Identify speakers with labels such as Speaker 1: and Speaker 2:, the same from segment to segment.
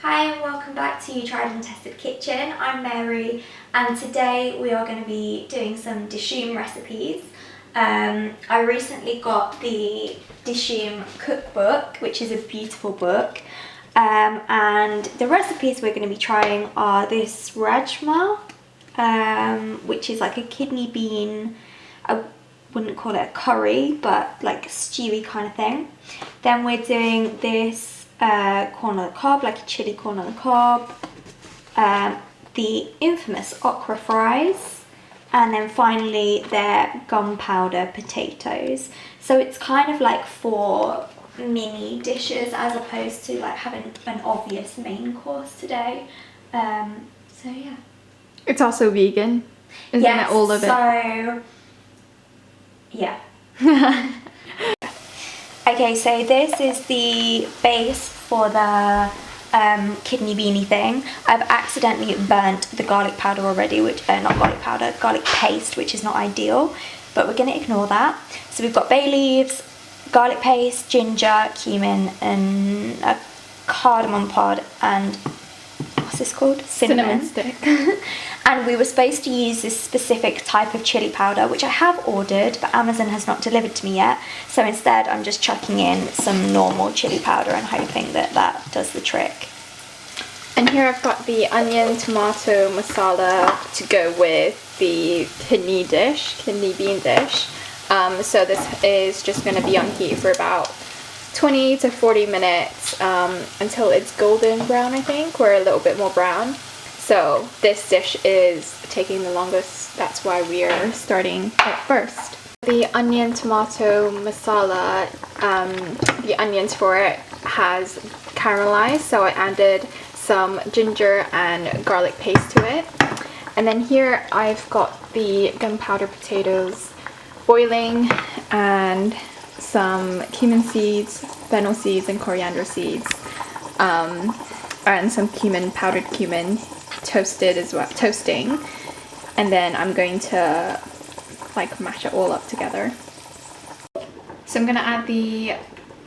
Speaker 1: Hi and welcome back to Tried and Tested Kitchen. I'm Mary and today we are going to be doing some Dishoom recipes. I recently got the Dishoom Cookbook, which is a beautiful book, and the recipes we're going to be trying are this Rajma, which is like a kidney bean, I wouldn't call it a curry, but like a stewy kind of thing. Then we're doing this corn on the cob, like a chili corn on the cob, the infamous okra fries, and then finally their gunpowder potatoes. So it's kind of like 4 mini dishes as opposed to like having an obvious main course today. So yeah.
Speaker 2: It's also vegan, isn't it, all of it?
Speaker 1: So yeah. Okay, so this is the base for the kidney beanie thing. I've accidentally burnt the garlic powder already, which not garlic powder, garlic paste, which is not ideal, but we're going to ignore that. So we've got bay leaves, garlic paste, ginger, cumin, and a cardamom pod, and what's this called? Cinnamon
Speaker 2: stick.
Speaker 1: And we were supposed to use this specific type of chili powder, which I have ordered, but Amazon has not delivered to me yet. So instead, I'm just chucking in some normal chili powder and hoping that that does the trick.
Speaker 2: And here I've got the onion tomato masala to go with the kidney bean dish. So this is just going to be on heat for about 20 to 40 minutes until it's golden brown, I think, or a little bit more brown. So this dish is taking the longest, that's why we are starting it first. The onion tomato masala, the onions for it has caramelized, so I added some ginger and garlic paste to it. And then here I've got the gunpowder potatoes boiling and some cumin seeds, fennel seeds, and coriander seeds, and some powdered cumin toasted as well, toasting. And then I'm going to like mash it all up together. So I'm gonna add the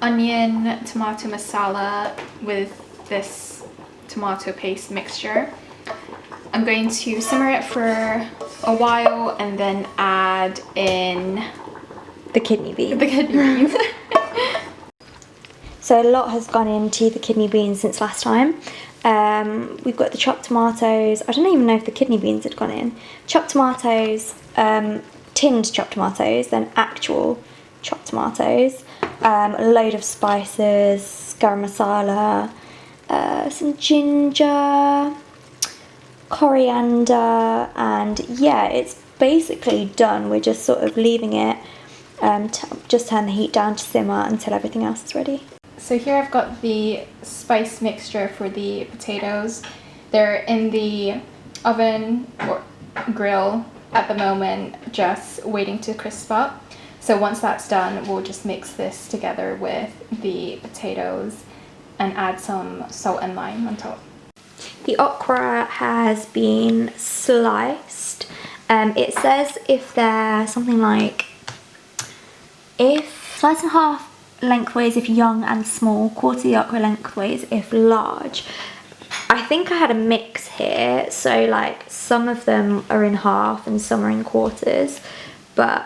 Speaker 2: onion tomato masala with this tomato paste mixture. I'm going to simmer it for a while and then add in
Speaker 1: the kidney beans. So a lot has gone into the kidney beans since last time. We've got the chopped tomatoes. I don't even know if the kidney beans had gone in. Chopped tomatoes, tinned chopped tomatoes, then actual chopped tomatoes, a load of spices, garam masala, some ginger, coriander, and yeah, it's basically done. We're just sort of leaving it, just turn the heat down to simmer until everything else is ready.
Speaker 2: So here I've got the spice mixture for the potatoes. They're in the oven or grill at the moment, just waiting to crisp up. So once that's done, we'll just mix this together with the potatoes and add some salt and lime on top.
Speaker 1: The okra has been sliced. It says if they're something like, if slice in half lengthways if young and small, quarter the okra lengthways if large. I think I had a mix here, so like some of them are in half and some are in quarters, but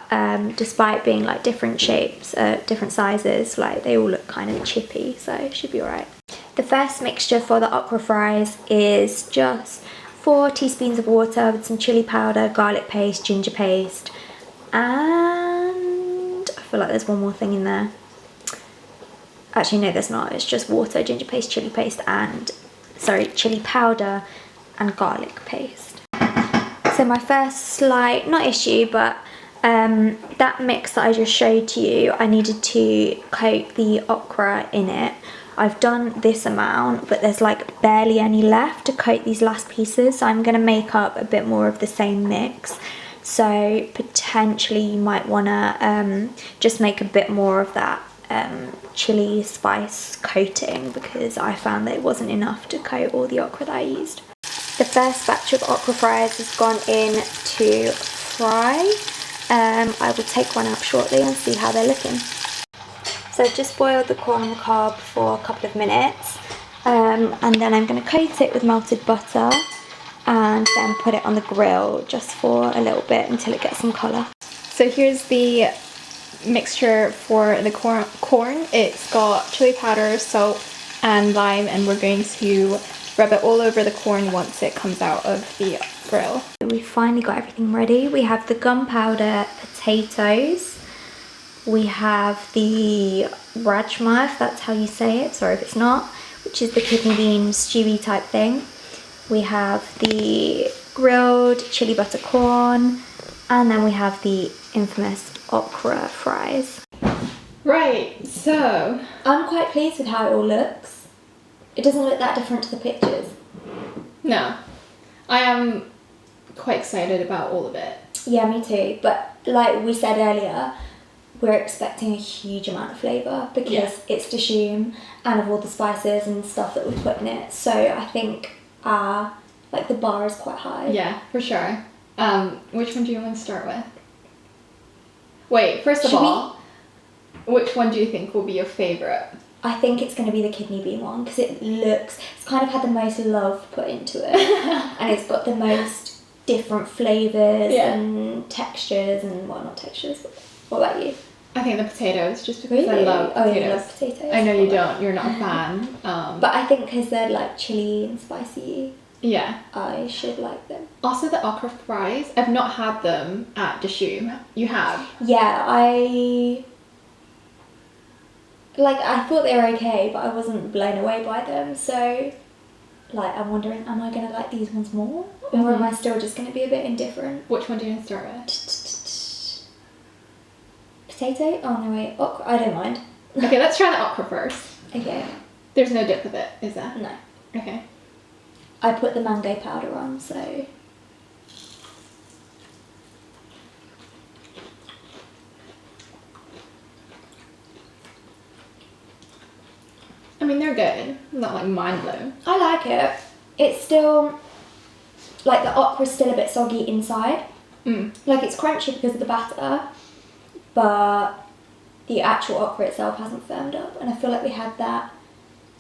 Speaker 1: despite being like different shapes, different sizes, like they all look kind of chippy, so it should be alright. The first mixture for the okra fries is just 4 teaspoons of water with some chili powder, garlic paste, ginger paste, and I feel like there's one more thing in there. Actually, no, there's not. It's just water, ginger paste, chili paste, and, chili powder and garlic paste. So my first slight, not issue, but that mix that I just showed to you, I needed to coat the okra in it. I've done this amount, but there's like barely any left to coat these last pieces, so I'm going to make up a bit more of the same mix. So potentially you might want to just make a bit more of that chili spice coating, because I found that it wasn't enough to coat all the okra that I used. The first batch of okra fries has gone in to fry. I will take one out shortly and see how they're looking. So I've just boiled the corn on the cob for a couple of minutes. And then I'm going to coat it with melted butter and then put it on the grill just for a little bit until it gets some colour.
Speaker 2: So here's the mixture for the corn. It's got chili powder, salt and lime, and we're going to rub it all over the corn once it comes out of the grill.
Speaker 1: We finally got everything ready. We have the gunpowder potatoes. We have the Rajma, if that's how you say it, sorry if it's not, which is the kidney bean stewy type thing. We have the grilled chili butter corn, and then we have the infamous okra fries.
Speaker 2: Right, so
Speaker 1: I'm quite pleased with how it all looks. It doesn't look that different to the pictures.
Speaker 2: no, I am quite excited about all of it.
Speaker 1: Yeah, me too. But like we said earlier, we're expecting a huge amount of flavour because it's Dishoom and of all the spices and stuff that we put in it. So I think like the bar is quite high.
Speaker 2: Yeah, for sure. Which one do you want to start with? Wait, first of
Speaker 1: Should
Speaker 2: all, which one do you think will be your favourite?
Speaker 1: I think it's going to be the kidney bean one because it's kind of had the most love put into it and it's got the most different flavours and textures and, well, not textures, but what about you?
Speaker 2: I think the potatoes, just because
Speaker 1: Really?
Speaker 2: I love potatoes.
Speaker 1: Oh, you love potatoes?
Speaker 2: I know you don't, you're not a fan.
Speaker 1: But I think because they're like chilli and spicy,
Speaker 2: yeah.
Speaker 1: I should like them.
Speaker 2: Also the okra fries, I've not had them at Dishoom. You have?
Speaker 1: Yeah, I thought they were okay, but I wasn't blown away by them. So, like, I'm wondering, am I going to like these ones more? Or am I still just going to be a bit indifferent?
Speaker 2: Which one do you want to start with?
Speaker 1: Potato? Oh, no, wait. Okra? I don't mind.
Speaker 2: Okay, let's try the okra first.
Speaker 1: Okay.
Speaker 2: There's no dip with it, is there?
Speaker 1: No.
Speaker 2: Okay.
Speaker 1: I put the mango powder on, so...
Speaker 2: I mean, they're good. I'm not like mind blown.
Speaker 1: I like it. It's still... Like, the okra's still a bit soggy inside. Like, it's crunchy because of the batter, but the actual okra itself hasn't firmed up. And I feel like we had that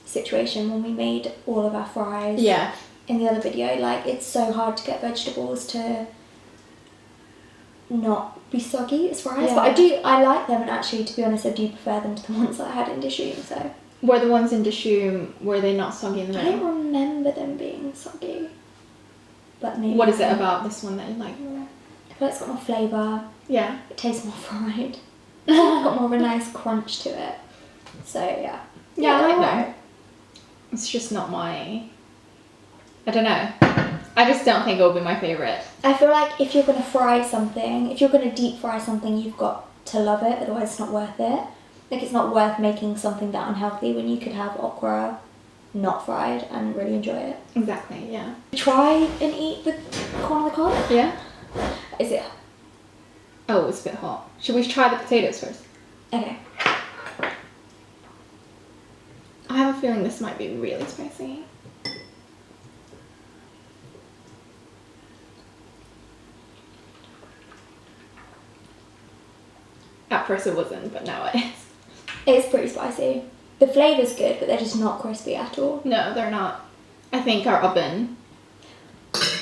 Speaker 1: situation when we made all of our fries.
Speaker 2: Yeah.
Speaker 1: In the other video, like, it's so hard to get vegetables to not be soggy as fries.
Speaker 2: Yeah.
Speaker 1: But I like them, and actually, to be honest, I do prefer them to the ones that I had in Dishoom, so.
Speaker 2: Were the ones in Dishoom, were they not soggy in the
Speaker 1: I
Speaker 2: middle?
Speaker 1: don't remember them being soggy. But maybe.
Speaker 2: What is it about this one that you like more?
Speaker 1: I feel like it's got more flavour.
Speaker 2: Yeah.
Speaker 1: It tastes more fried. It's got more of a nice crunch to it. So, yeah.
Speaker 2: Yeah, I like
Speaker 1: alright.
Speaker 2: them. It's just not my... I don't know. I just don't think it'll be my favourite.
Speaker 1: I feel like if you're going to fry something, if you're going to deep fry something, you've got to love it, otherwise it's not worth it. Like, it's not worth making something that unhealthy when you could have okra not fried and really enjoy it.
Speaker 2: Exactly, yeah.
Speaker 1: Try and eat the corn on the cob.
Speaker 2: Yeah?
Speaker 1: Is it?
Speaker 2: Oh, it's a bit hot. Should we try the potatoes first?
Speaker 1: Okay.
Speaker 2: I have a feeling this might be really spicy. At first it wasn't, but now it is.
Speaker 1: It's pretty spicy. The flavour's good, but they're just not crispy at all.
Speaker 2: No, they're not. I think our oven.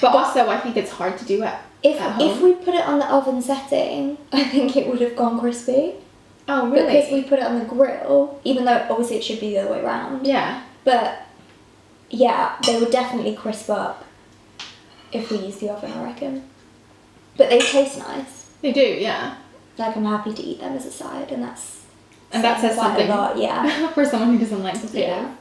Speaker 2: But also, I think it's hard to do at home.
Speaker 1: If we put it on the oven setting, I think it would have gone crispy.
Speaker 2: Oh, really?
Speaker 1: Because we put it on the grill, even though obviously it should be the other way around.
Speaker 2: Yeah.
Speaker 1: But yeah, they would definitely crisp up if we use the oven, I reckon. But they taste nice.
Speaker 2: They do, yeah.
Speaker 1: Like, I'm happy to eat them as a side, and that says
Speaker 2: quite
Speaker 1: something. A lot, yeah.
Speaker 2: For someone who doesn't like potatoes.
Speaker 1: Yeah.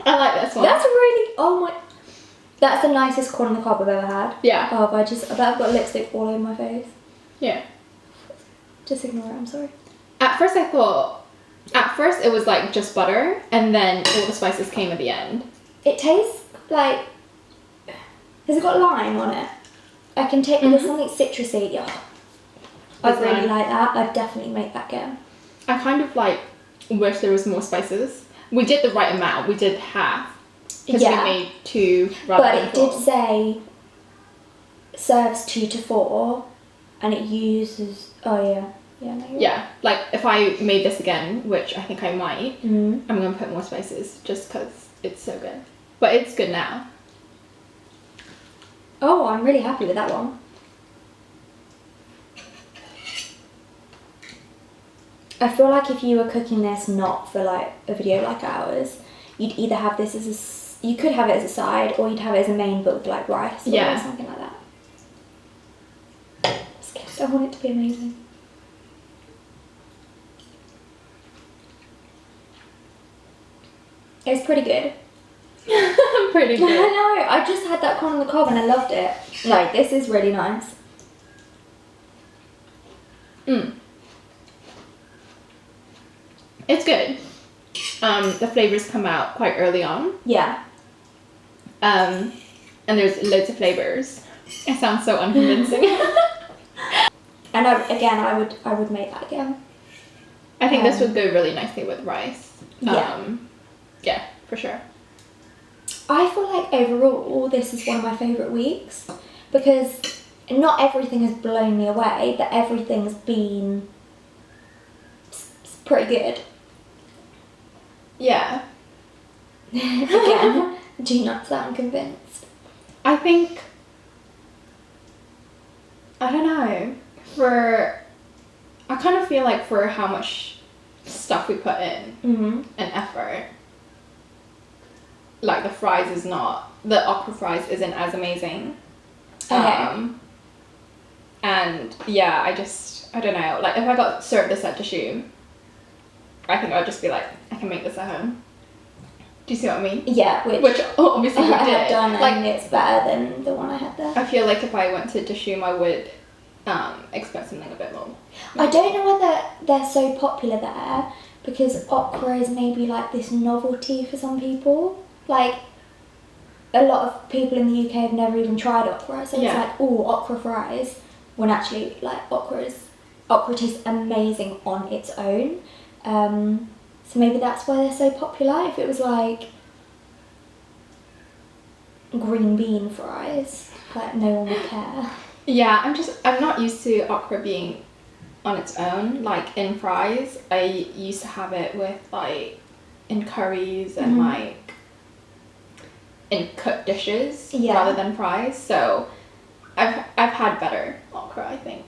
Speaker 2: I like this one.
Speaker 1: That's really, oh my, that's the nicest corn on the cob I've ever had.
Speaker 2: Yeah.
Speaker 1: Oh, but I bet I've got lipstick all over my face.
Speaker 2: Yeah.
Speaker 1: Just ignore it, I'm sorry.
Speaker 2: At first it was like just butter, and then all the spices came at the end.
Speaker 1: It tastes like, has it got lime on it? I can take, there's something citrusy. Oh, I
Speaker 2: There's
Speaker 1: really
Speaker 2: lime.
Speaker 1: like that. I'd definitely make that again.
Speaker 2: I kind of like wish there was more spices. We did the right amount. We did half. Because
Speaker 1: Yeah.
Speaker 2: we made two rather
Speaker 1: But
Speaker 2: than
Speaker 1: it did
Speaker 2: four.
Speaker 1: say serves 2 to 4, and it uses. Oh yeah. Yeah, no,
Speaker 2: Yeah, like if I made this again, which I think I might, I'm gonna put more spices just because it's so good. But it's good now.
Speaker 1: Oh, I'm really happy with that one. I feel like if you were cooking this not for like a video like ours, you'd either have this as you could have it as a side, or you'd have it as a main, but with like rice or something like that. It's good. I want it to be amazing. It's pretty good.
Speaker 2: Pretty good.
Speaker 1: I know. I just had that corn on the cob and I loved it. Like, this is really nice.
Speaker 2: It's good. The flavors come out quite early on.
Speaker 1: Yeah.
Speaker 2: And there's loads of flavors. It sounds so unconvincing.
Speaker 1: And I would make that again.
Speaker 2: I think this would go really nicely with rice.
Speaker 1: Yeah.
Speaker 2: Yeah, for sure.
Speaker 1: I feel like overall this is one of my favourite weeks, because not everything has blown me away, but everything's been pretty good.
Speaker 2: Yeah.
Speaker 1: Again, do not sound convinced.
Speaker 2: I think, I don't know, I kind of feel like for how much stuff we put in and effort, like the okra fries isn't as amazing.
Speaker 1: Okay.
Speaker 2: And yeah, I don't know, like if I got served this at Dishoom, I think I'd just be like, I can make this at home. Do you see what I mean?
Speaker 1: Yeah,
Speaker 2: which obviously we
Speaker 1: I
Speaker 2: did.
Speaker 1: have done,
Speaker 2: like,
Speaker 1: and it's better than the one I had there.
Speaker 2: I feel like if I went to Dishoom, I would expect something a bit more.
Speaker 1: I don't know whether they're so popular there, because okra is maybe like this novelty for some people. Like, a lot of people in the UK have never even tried okra, so it's like, oh, okra fries, when actually, like, okra tastes amazing on its own. So maybe that's why they're so popular. If it was like green bean fries, like, no one would care.
Speaker 2: Yeah, I'm not used to okra being on its own, like in fries. I used to have it with like in curries and like in cooked dishes rather than fries. So I've had better okra, I think.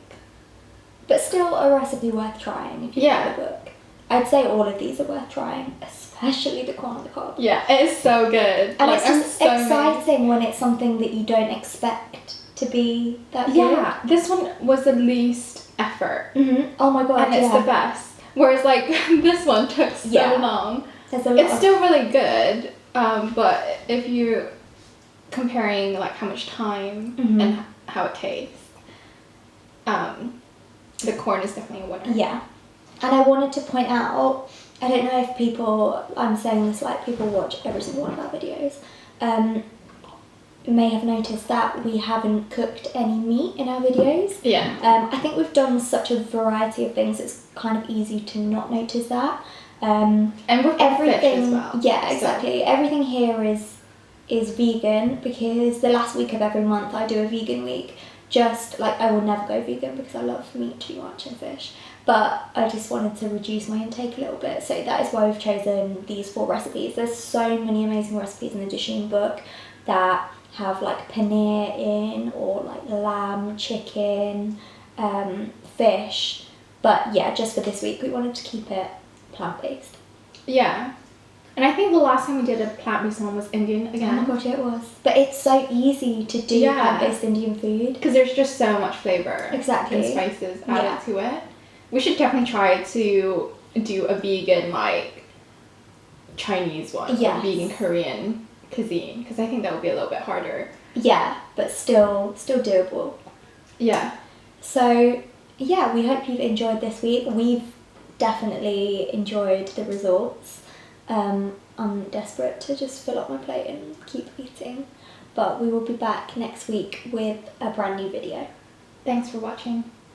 Speaker 1: But still a recipe worth trying if you read the book. I'd say all of these are worth trying, especially the corn on the cob.
Speaker 2: Yeah, it is so good.
Speaker 1: And like, it's just so exciting when it's something that you don't expect to be that good.
Speaker 2: Yeah, this one was the least effort.
Speaker 1: Oh my god,
Speaker 2: and it's the best. Whereas like this one took so long. It's still really good, but if you're comparing like how much time and how it tastes, the corn is definitely a winner.
Speaker 1: Yeah. And I wanted to point out, I don't know if people, I'm saying this like people watch every single one of our videos, may have noticed that we haven't cooked any meat in our videos.
Speaker 2: Yeah.
Speaker 1: I think we've done such a variety of things, it's kind of easy to not notice that.
Speaker 2: And with everything as well.
Speaker 1: Yeah, exactly. So. Everything here is vegan, because the last week of every month I do a vegan week. Just like, I will never go vegan because I love meat too much and fish, but I just wanted to reduce my intake a little bit, so that is why we've chosen these 4 recipes. There's so many amazing recipes in the Dishoom book that have like paneer in, or like lamb, chicken, fish, but yeah, just for this week we wanted to keep it plant-based.
Speaker 2: Yeah. And I think the last time we did a plant-based one was Indian again.
Speaker 1: Oh my god, yeah, it was. But it's so easy to do plant-based Indian food.
Speaker 2: Because there's just so much flavour.
Speaker 1: Exactly.
Speaker 2: And spices added to it. We should definitely try to do a vegan, like, Chinese one. Or vegan Korean cuisine. Because I think that would be a little bit harder.
Speaker 1: Yeah, but still doable.
Speaker 2: Yeah.
Speaker 1: So, yeah, we hope you've enjoyed this week. We've definitely enjoyed the results. I'm desperate to just fill up my plate and keep eating, but we will be back next week with a brand new video.
Speaker 2: Thanks for watching.